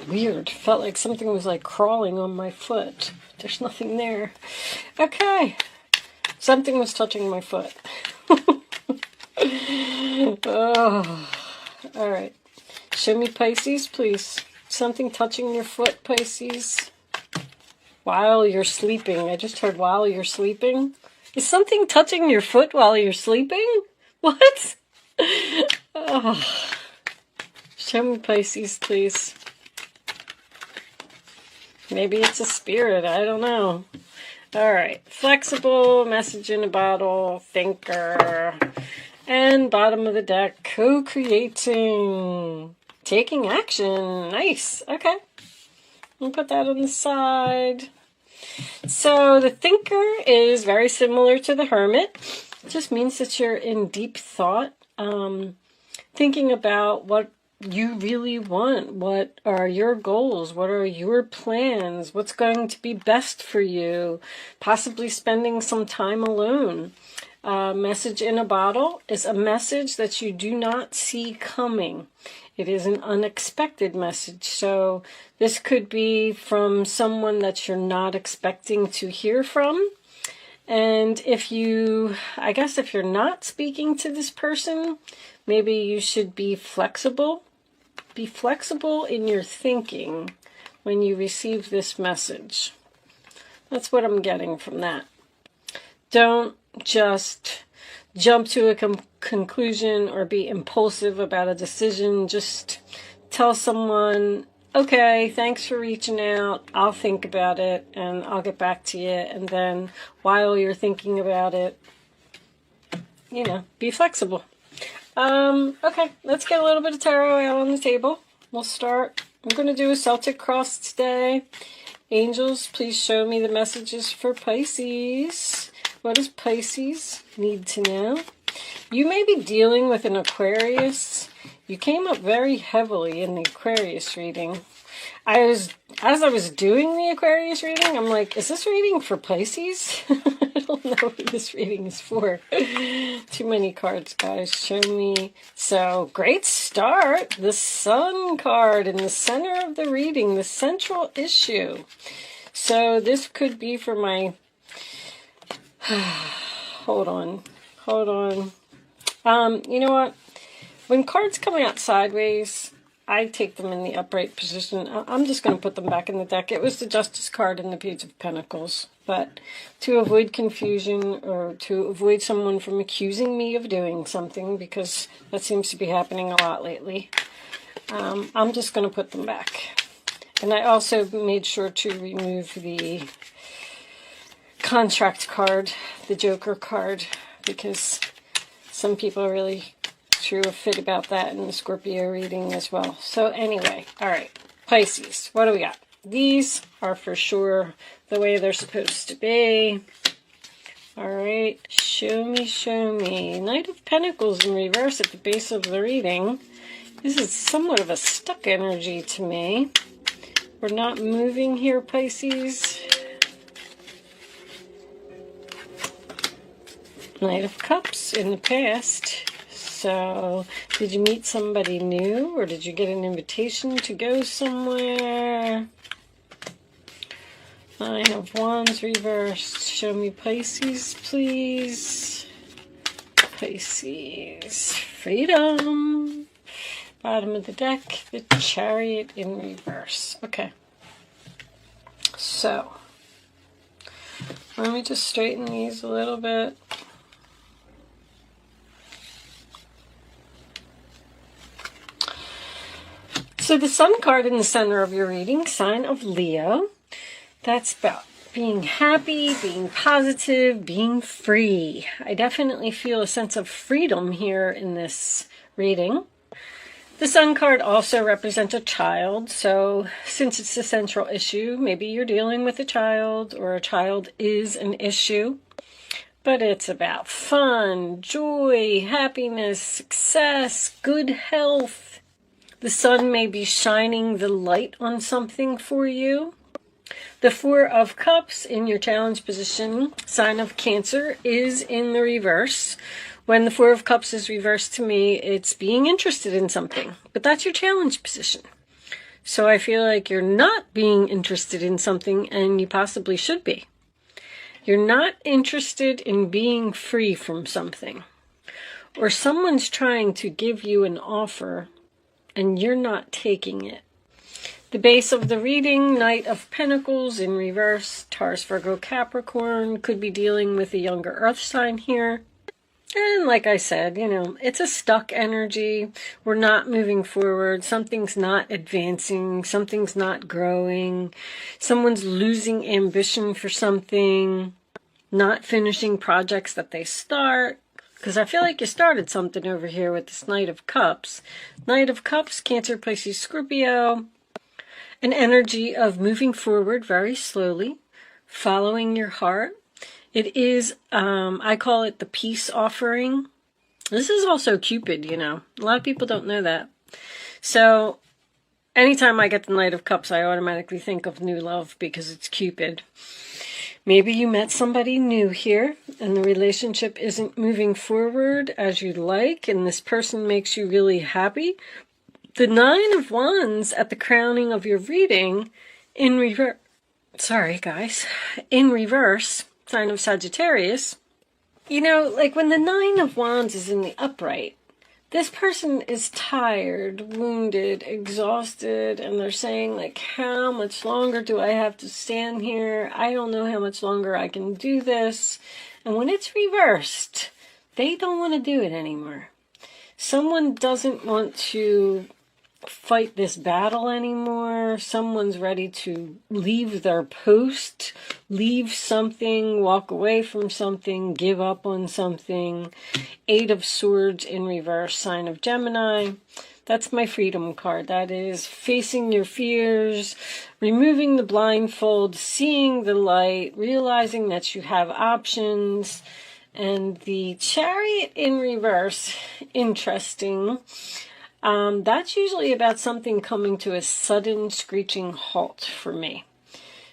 weird. Felt like something was like crawling on my foot. There's nothing there. Okay. Something was touching my foot. Oh. All right. Show me Pisces, please. Something touching your foot, Pisces. While you're sleeping. I just heard while you're sleeping. Is something touching your foot while you're sleeping? What? Oh. Show me Pisces, please. Maybe it's a spirit. I don't know. All right. Flexible, message in a bottle, thinker. And bottom of the deck, co-creating. Taking action. Nice. Okay. We'll put that on the side. So the thinker is very similar to the hermit. It just means that you're in deep thought, thinking about what you really want. What are your goals? What are your plans? What's going to be best for you? Possibly spending some time alone. Message in a bottle is a message that you do not see coming. It is an unexpected message. So this could be from someone that you're not expecting to hear from. And if you're not speaking to this person, maybe you should be flexible. Be flexible in your thinking when you receive this message. That's what I'm getting from that. Don't just jump to a conclusion or be impulsive about a decision. Just tell someone, okay, thanks for reaching out. I'll think about it and I'll get back to you. And then while you're thinking about it, be flexible. Okay, let's get a little bit of tarot out on the table. We'll start. I'm going to do a Celtic cross today. Angels, please show me the messages for Pisces. What does Pisces need to know? You may be dealing with an Aquarius. You came up very heavily in the Aquarius reading. As I was doing the Aquarius reading, I'm like, is this reading for Pisces? I don't know who this reading is for. Too many cards, guys. Show me. So, great start. The Sun card in the center of the reading, the central issue. So, this could be for my... Hold on. You know what? When cards come out sideways, I take them in the upright position. I'm just going to put them back in the deck. It was the Justice card and the Page of Pentacles. But to avoid confusion or to avoid someone from accusing me of doing something, because that seems to be happening a lot lately, I'm just going to put them back. And I also made sure to remove the contract card, the Joker card, because some people really threw a fit about that in the Scorpio reading as well. So anyway, all right, Pisces, what do we got? These are for sure the way they're supposed to be. All right, show me. Knight of Pentacles in reverse at the base of the reading. This is somewhat of a stuck energy to me. We're not moving here, Pisces. Knight of Cups in the past. So, did you meet somebody new, or did you get an invitation to go somewhere? Nine of Wands reversed. Show me Pisces, please. Pisces. Freedom. Bottom of the deck, the Chariot in reverse. Okay. So, let me just straighten these a little bit. So the Sun card in the center of your reading, sign of Leo, that's about being happy, being positive, being free. I definitely feel a sense of freedom here in this reading. The Sun card also represents a child, so since it's the central issue, maybe you're dealing with a child, or a child is an issue. But it's about fun, joy, happiness, success, good health. The sun may be shining the light on something for you. The Four of Cups in your challenge position, sign of Cancer, is in the reverse. When the Four of Cups is reversed to me, it's being interested in something. But that's your challenge position. So I feel like you're not being interested in something, and you possibly should be. You're not interested in being free from something. Or someone's trying to give you an offer, and you're not taking it. The base of the reading, Knight of Pentacles in reverse, Taurus, Virgo, Capricorn, could be dealing with a younger earth sign here. And like I said, it's a stuck energy. We're not moving forward. Something's not advancing. Something's not growing. Someone's losing ambition for something, not finishing projects that they start. Because I feel like you started something over here with this Knight of Cups. Knight of Cups, Cancer, Pisces, Scorpio. An energy of moving forward very slowly, following your heart. It is, I call it the peace offering. This is also Cupid, A lot of people don't know that. So, anytime I get the Knight of Cups, I automatically think of new love because it's Cupid. Maybe you met somebody new here, and the relationship isn't moving forward as you'd like, and this person makes you really happy. The Nine of Wands at the crowning of your reading in reverse, in reverse, sign of Sagittarius. Like when the Nine of Wands is in the upright, this person is tired, wounded, exhausted, and they're saying, like, how much longer do I have to stand here? I don't know how much longer I can do this. And when it's reversed, they don't want to do it anymore. Someone doesn't want to fight this battle anymore. Someone's ready to leave their post, leave something, walk away from something, give up on something. Eight of Swords in reverse, sign of Gemini. That's my freedom card. That is facing your fears, removing the blindfold, seeing the light, realizing that you have options. And the Chariot in reverse, interesting. That's usually about something coming to a sudden screeching halt for me.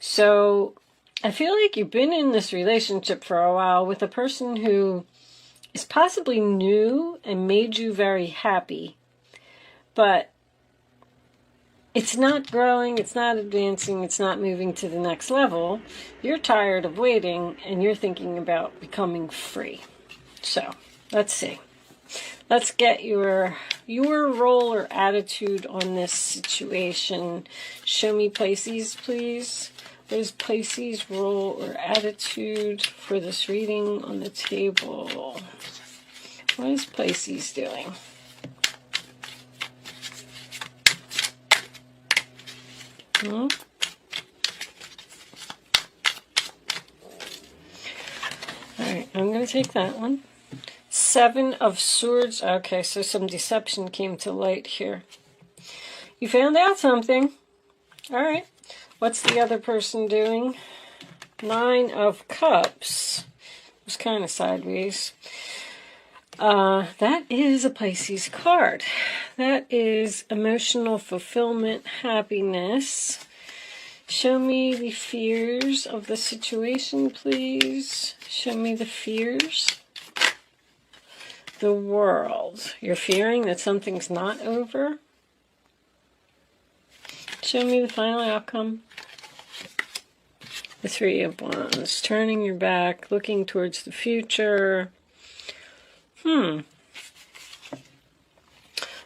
So I feel like you've been in this relationship for a while with a person who is possibly new and made you very happy, but it's not growing, it's not advancing, it's not moving to the next level. You're tired of waiting and you're thinking about becoming free. So let's see. Let's get your role or attitude on this situation. Show me Pisces, please. What is Pisces' role or attitude for this reading on the table? What is Pisces doing? All right, I'm going to take that one. Seven of Swords. Okay, so some deception came to light here. You found out something. All right. What's the other person doing? Nine of Cups. It was kind of sideways. That is a Pisces card. That is emotional fulfillment, happiness. Show me the fears of the situation, please. Show me the fears. The World. You're fearing that something's not over. Show me the final outcome. The Three of Wands. Turning your back, looking towards the future.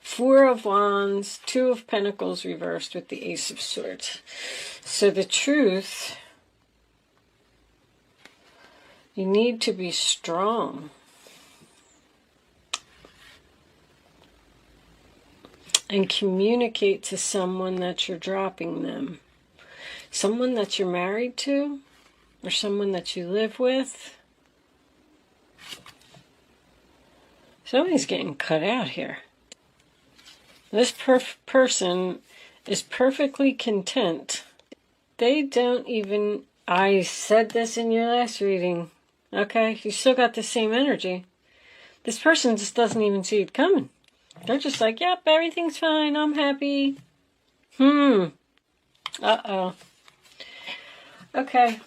Four of Wands, Two of Pentacles reversed with the Ace of Swords. So the truth, you need to be strong. And communicate to someone that you're dropping them. Someone that you're married to, or someone that you live with. Somebody's getting cut out here. This person is perfectly content. They don't even... I said this in your last reading. Okay, you still got the same energy. This person just doesn't even see it coming. They're just like, yep, everything's fine, I'm happy. Uh-oh. Okay.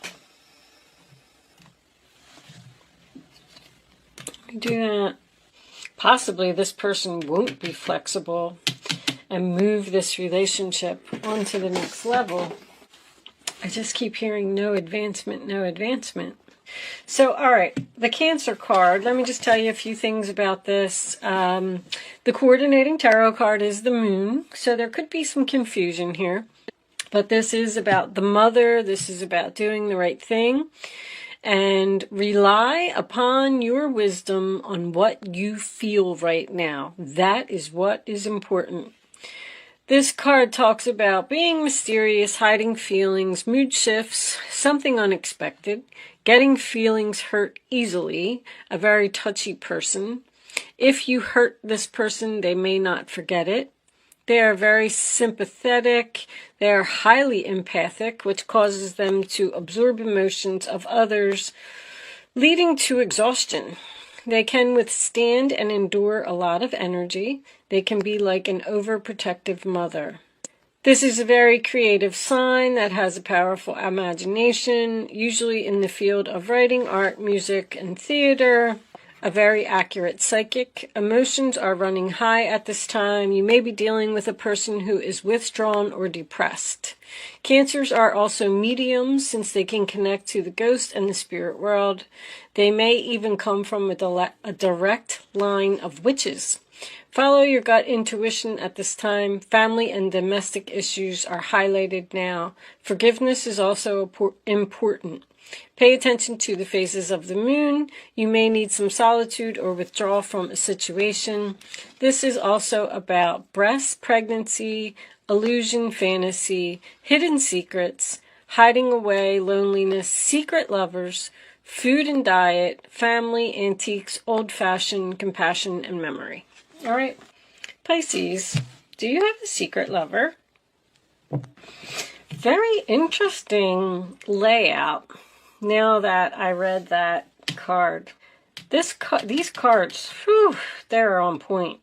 Do that. Possibly this person won't be flexible and move this relationship on to the next level. I just keep hearing no advancement, no advancement. So, all right, the Cancer card. Let me just tell you a few things about this. The coordinating tarot card is the Moon, so there could be some confusion here. But this is about the mother. This is about doing the right thing. And rely upon your wisdom on what you feel right now. That is what is important. This card talks about being mysterious, hiding feelings, mood shifts, something unexpected, getting feelings hurt easily, a very touchy person. If you hurt this person, they may not forget it. They are very sympathetic. They are highly empathic, which causes them to absorb emotions of others, leading to exhaustion. They can withstand and endure a lot of energy. They can be like an overprotective mother. This is a very creative sign that has a powerful imagination, usually in the field of writing, art, music, and theater. A very accurate psychic. Emotions are running high at this time. You may be dealing with a person who is withdrawn or depressed. Cancers are also mediums, since they can connect to the ghost and the spirit world. They may even come from a direct line of witches. Follow your gut intuition at this time. Family and domestic issues are highlighted now. Forgiveness is also important. Pay attention to the phases of the moon. You may need some solitude or withdrawal from a situation. This is also about breast, pregnancy, illusion, fantasy, hidden secrets, hiding away, loneliness, secret lovers, food and diet, family, antiques, old-fashioned, compassion, and memory. All right, Pisces, do you have a secret lover? Very interesting layout. Now that I read that card, these cards, whew, they're on point.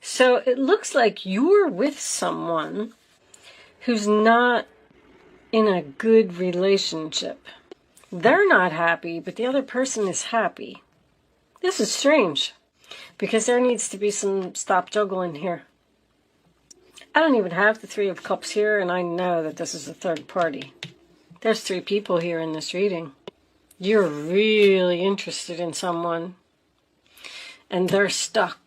So it looks like you're with someone who's not in a good relationship. They're not happy, but the other person is happy. This is strange, because there needs to be some stop juggling here. I don't even have the Three of Cups here, and I know that this is a third party. There's 3 people here in this reading. You're really interested in someone, and they're stuck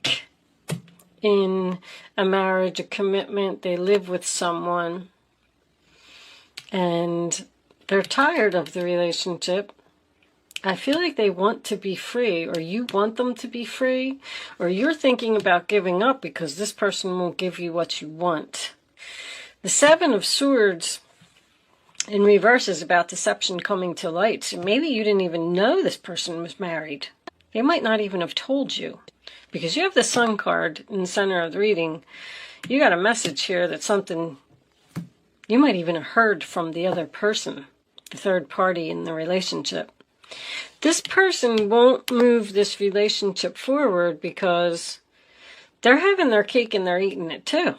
in a marriage, a commitment. They live with someone, and they're tired of the relationship. I feel like they want to be free, or you want them to be free, or you're thinking about giving up because this person won't give you what you want. The Seven of Swords in reverse is about deception coming to light. So maybe you didn't even know this person was married. They might not even have told you. Because you have the Sun card in the center of the reading. You got a message here that something you might even have heard from the other person, the third party in the relationship. This person won't move this relationship forward because they're having their cake and they're eating it too.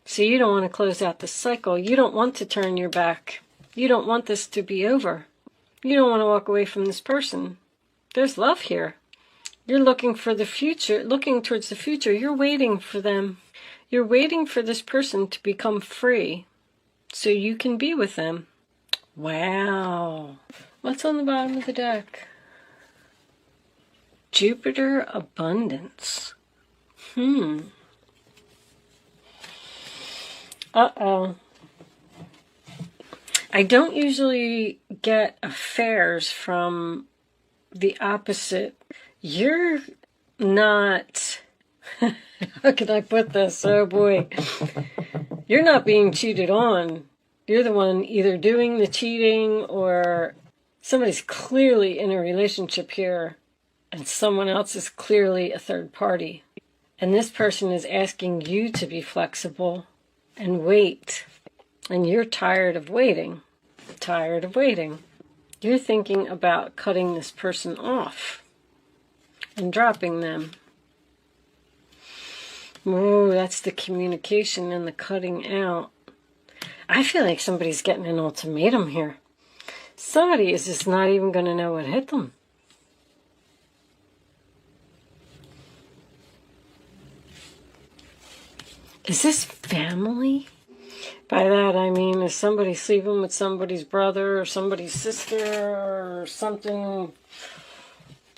So you don't want to close out the cycle. You don't want to turn your back. You don't want this to be over. You don't want to walk away from this person. There's love here. You're looking for the future, looking towards the future. You're waiting for them. You're waiting for this person to become free so you can be with them. Wow. What's on the bottom of the deck? Jupiter Abundance. Uh-oh. I don't usually get affairs from the opposite. You're not, how can I put this? Oh boy. You're not being cheated on. You're the one either doing the cheating, or somebody's clearly in a relationship here and someone else is clearly a third party. And this person is asking you to be flexible and wait. And you're tired of waiting. Tired of waiting. You're thinking about cutting this person off and dropping them. Oh, that's the communication and the cutting out. I feel like somebody's getting an ultimatum here. Somebody is just not even going to know what hit them. Is this family? By that I mean, is somebody sleeping with somebody's brother or somebody's sister or something?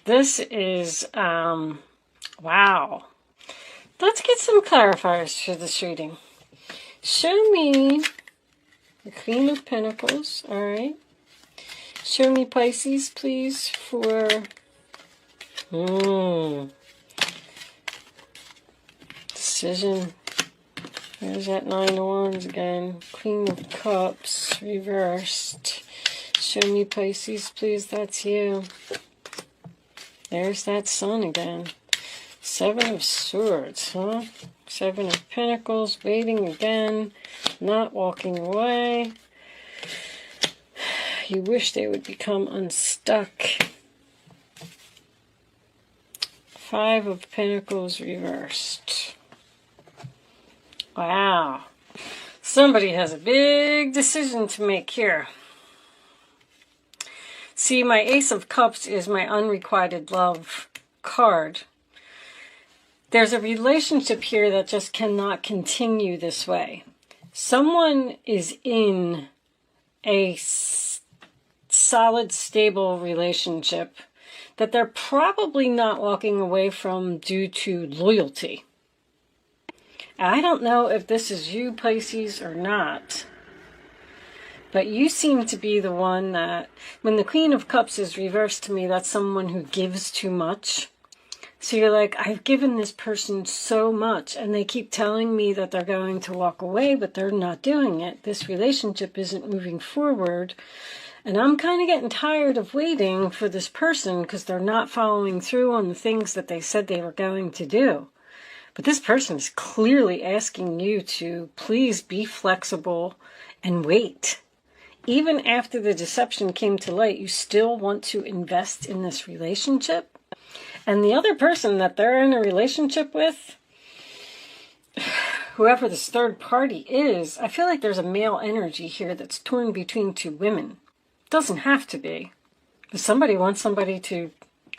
This is, wow. Let's get some clarifiers for this reading. Show me the Queen of Pentacles, all right? Show me Pisces, please, for... Decision. There's that Nine of Wands again. Queen of Cups, reversed. Show me Pisces, please. That's you. There's that Sun again. Seven of Swords, huh? Seven of Pentacles, waiting again. Not walking away. You wish they would become unstuck. Five of Pentacles, reversed. Wow. Somebody has a big decision to make here. See, my Ace of Cups is my unrequited love card. There's a relationship here that just cannot continue this way. Someone is in a solid, stable relationship that they're probably not walking away from due to loyalty. I don't know if this is you, Pisces, or not. But you seem to be the one that, when the Queen of Cups is reversed to me, that's someone who gives too much. So you're like, I've given this person so much, and they keep telling me that they're going to walk away, but they're not doing it. This relationship isn't moving forward. And I'm kind of getting tired of waiting for this person because they're not following through on the things that they said they were going to do. But this person is clearly asking you to please be flexible and wait. Even after the deception came to light, you still want to invest in this relationship. And the other person that they're in a relationship with, whoever this third party is, I feel like there's a male energy here that's torn between two women. Doesn't have to be. If somebody wants somebody to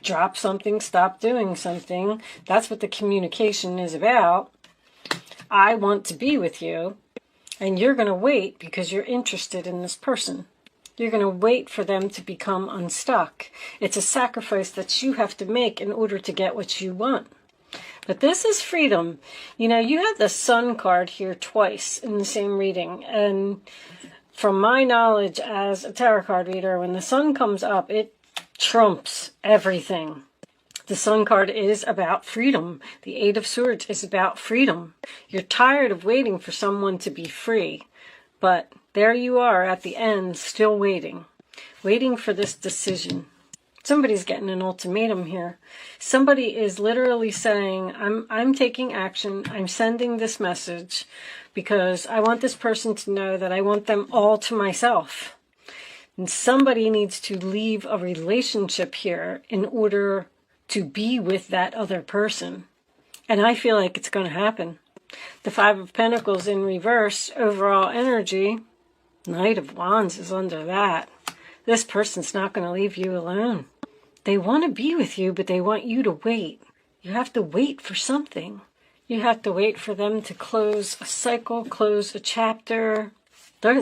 drop something, stop doing something, that's what the communication is about. I want to be with you, and you're going to wait because you're interested in this person. You're going to wait for them to become unstuck. It's a sacrifice that you have to make in order to get what you want. But this is freedom. You know, you have the Sun card here twice in the same reading, and from my knowledge as a tarot card reader, when the Sun comes up, it trumps everything. The Sun card is about freedom. The Eight of Swords is about freedom. You're tired of waiting for someone to be free, but there you are at the end, still waiting for this decision. Somebody's getting an ultimatum here. Somebody is literally saying, I'm taking action. I'm sending this message because I want this person to know that I want them all to myself. And somebody needs to leave a relationship here in order to be with that other person. And I feel like it's going to happen. The Five of Pentacles in reverse, overall energy. Knight of Wands is under that. This person's not going to leave you alone. They want to be with you, but they want you to wait. You have to wait for something. You have to wait for them to close a cycle, close a chapter.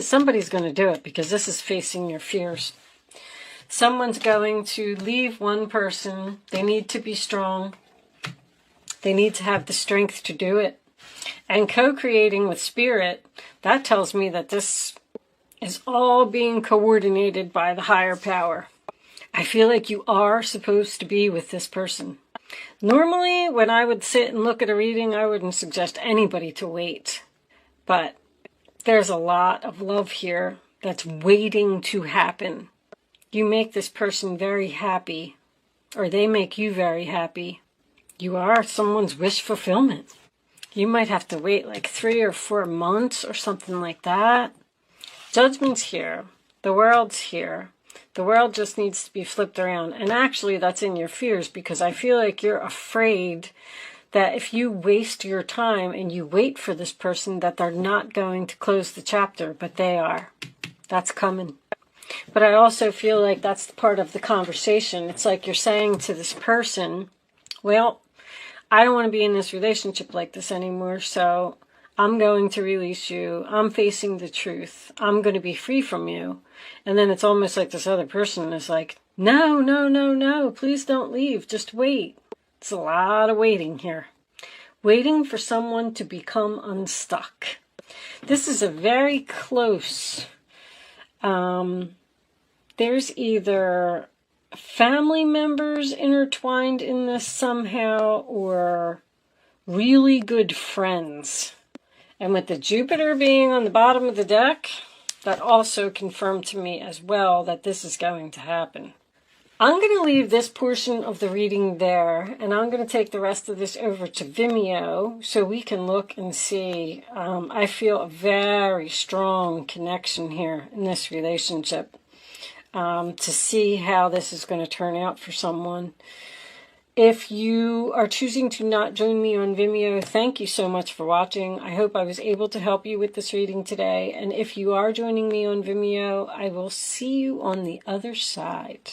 Somebody's going to do it because this is facing your fears. Someone's going to leave one person. They need to be strong. They need to have the strength to do it. And co-creating with spirit, that tells me that this is all being coordinated by the higher power. I feel like you are supposed to be with this person. Normally, when I would sit and look at a reading, I wouldn't suggest anybody to wait. But there's a lot of love here that's waiting to happen. You make this person very happy, or they make you very happy. You are someone's wish fulfillment. You might have to wait like 3 or 4 months or something like that. Judgment's here. The world's here. The world just needs to be flipped around. And actually, that's in your fears because I feel like you're afraid that if you waste your time and you wait for this person, that they're not going to close the chapter, but they are. That's coming. But I also feel like that's part of the conversation. It's like you're saying to this person, well, I don't want to be in this relationship like this anymore, so I'm going to release you. I'm facing the truth. I'm going to be free from you. And then it's almost like this other person is like, no, no, no, no, please don't leave. Just wait. It's a lot of waiting here. Waiting for someone to become unstuck. This is a very close, there's either family members intertwined in this somehow or really good friends. And with the Jupiter being on the bottom of the deck, that also confirmed to me as well that this is going to happen. I'm going to leave this portion of the reading there, and I'm going to take the rest of this over to Vimeo so we can look and see. I feel a very strong connection here in this relationship to see how this is going to turn out for someone. If you are choosing to not join me on Vimeo, thank you so much for watching. I hope I was able to help you with this reading today. And if you are joining me on Vimeo, I will see you on the other side.